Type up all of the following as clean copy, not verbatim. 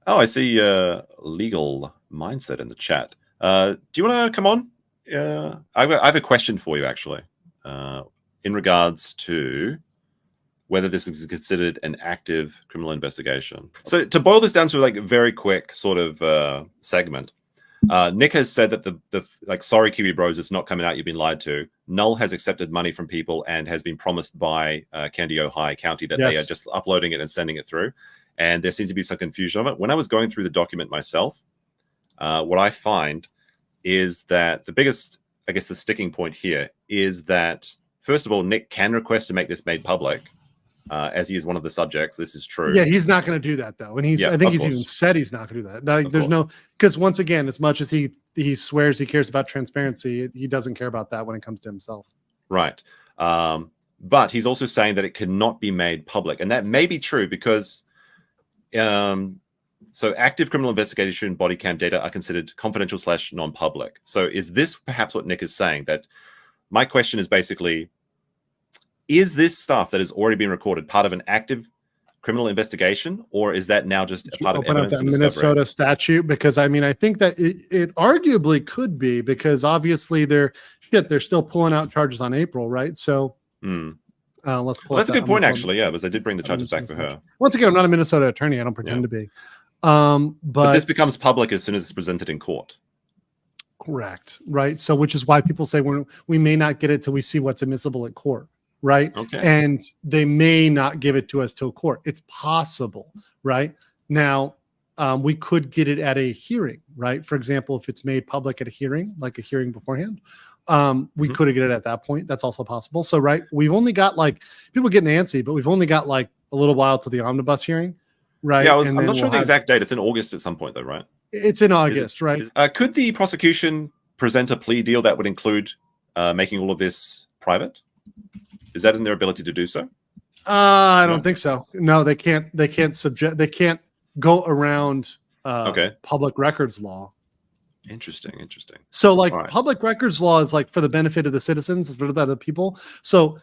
Oh, I see legal mindset in the chat. Do you want to come on? I have a question for you, actually, in regards to whether this is considered an active criminal investigation. So to boil this down to like a very quick sort of segment, Nick has said that the sorry Kiwi Bros, it's not coming out, you've been lied to. Null has accepted money from people and has been promised by Candy High County that they are just uploading it and sending it through. And there seems to be some confusion of it. When I was going through the document myself, what I find is that the biggest, I guess the sticking point here is that, first of all, Nick can request to make this made public, as he is one of the subjects. This is true. Yeah, he's not going to do that, though. And I think he's even said he's not going to do that. Like, there's no, because once again, as much as he swears he cares about transparency, he doesn't care about that when it comes to himself. Right. But he's also saying that it cannot be made public. And that may be true because so active criminal investigation body cam data are considered confidential / non-public. So is this perhaps what Nick is saying? That my question is basically, is this stuff that has already been recorded part of an active criminal investigation, or is that now just a part of evidence? That Minnesota statute, because I mean, I think that it arguably could be, because obviously they're still pulling out charges on April, right? So let's pull. That's a good point, actually. Yeah, because they did bring the charges back for her. Once again, I'm not a Minnesota attorney. I don't pretend to be. But this becomes public as soon as it's presented in court. Correct. Right. So, which is why people say we may not get it till we see what's admissible at court. Right. Okay. And they may not give it to us till court. It's possible. Right. Now, we could get it at a hearing. Right. For example, if it's made public at a hearing, like a hearing beforehand, we could get it at that point. That's also possible. So, right. We've only got, like, people getting antsy, but we've only got like a little while to the omnibus hearing. Right. Yeah. I'm not sure the exact date. It's in August at some point, though, right? It's in August, right? Could the prosecution present a plea deal that would include making all of this private? Is that in their ability to do so? I don't think so. No, they can't. They can't go around public records law. Interesting. So, like, public records law is like for the benefit of the citizens, for the people. So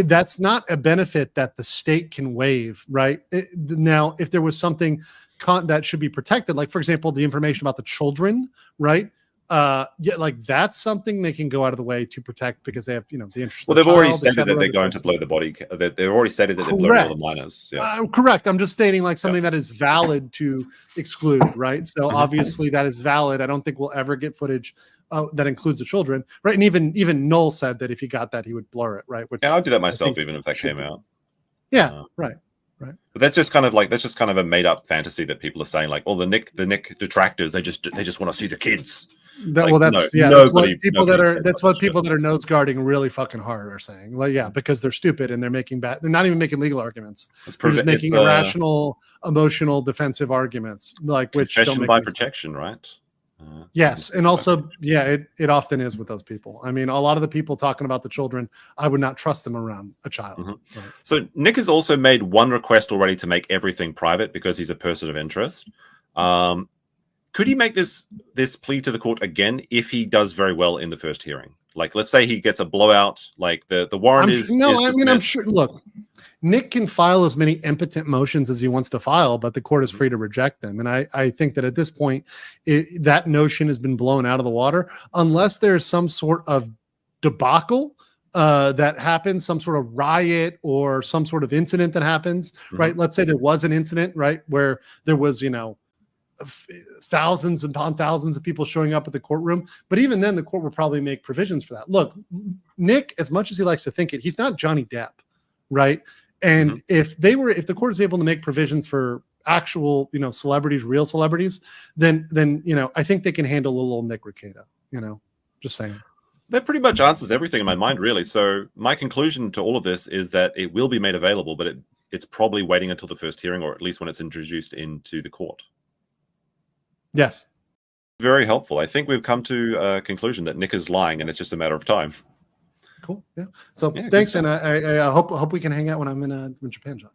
that's not a benefit that the state can waive, right? Now, if there was something that should be protected, like, for example, the information about the children, right? Like, that's something they can go out of the way to protect because they have, the interest. Well, they've already stated that they're going to blow the body. They've already stated that they're blowing all the minors. Yeah. Correct. I'm just stating like something that is valid to exclude, right? So obviously that is valid. I don't think we'll ever get footage that includes the children, right? And even Noel said that if he got that, he would blur it, right? Which I'd do that myself, even if that came out. Yeah, right. Right. But that's just kind of a made up fantasy that people are saying, like, oh, the Nick detractors, they just want to see the kids. That's what people that are nose guarding really fucking hard are saying. Like, yeah, because they're stupid and they're not even making legal arguments. They're just making irrational, emotional, defensive arguments, like, which don't make by protection, right? Yes, and also, it often is with those people. I mean, a lot of the people talking about the children, I would not trust them around a child. Right. So Nick has also made one request already to make everything private because he's a person of interest. Could he make this plea to the court again if he does very well in the first hearing? Like, let's say he gets a blowout, like the warrant I'm sure. Look, Nick can file as many impotent motions as he wants to file, but the court is free to reject them. And I think that at this point, that notion has been blown out of the water, unless there's some sort of debacle that happens, some sort of riot or some sort of incident that happens, right? Let's say there was an incident, right, where there was, thousands upon thousands of people showing up at the courtroom. But even then, the court will probably make provisions for that. Look, Nick, as much as he likes to think it, he's not Johnny Depp, right? And if the court is able to make provisions for actual, celebrities, real celebrities, then I think they can handle a little Nick Rekieta, just saying. That pretty much answers everything in my mind, really. So my conclusion to all of this is that it will be made available, but it's probably waiting until the first hearing, or at least when it's introduced into the court. Yes. Very helpful. I think we've come to a conclusion that Nick is lying and it's just a matter of time. Cool. Yeah. So thanks. And I hope we can hang out when I'm in Japan, John.